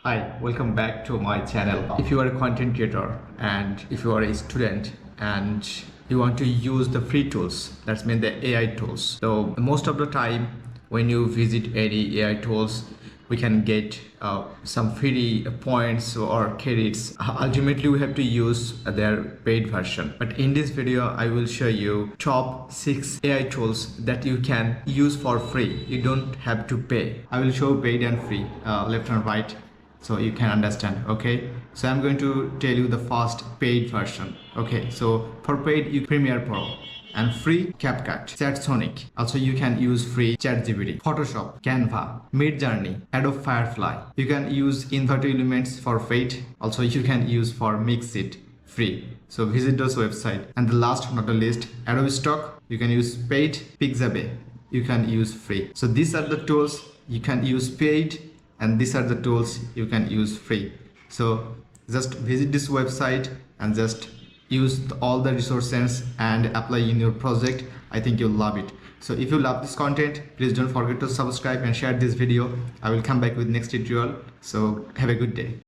Hi, welcome back to my channel. If you are a content creator and if you are a student and you want to use the free tools, that's mean the AI tools. So most of the time when you visit any AI tools, we can get some free points or credits. Ultimately, we have to use their paid version. But in this video, I will show you top 6 AI tools that you can use for free. You don't have to pay. I will show paid and free, left and right, so you can understand. Okay, so I'm going to tell you the first paid version. Okay, so for paid you Premiere Pro, and free CapCut, ChatSonic. Also you can use free ChatGPT, Photoshop, Canva, Midjourney, Adobe Firefly. You can use Inverted Elements for paid. Also you can use for Mixit free. So visit those website. And the last but not the least, Adobe Stock. You can use paid. Pixabay you can use free. So these are the tools you can use paid, and these are the tools you can use free. So just visit this website and just use all the resources and apply in your project. I think you'll love it. So if you love this content, please don't forget to subscribe and share this video. I will come back with next tutorial. So have a good day.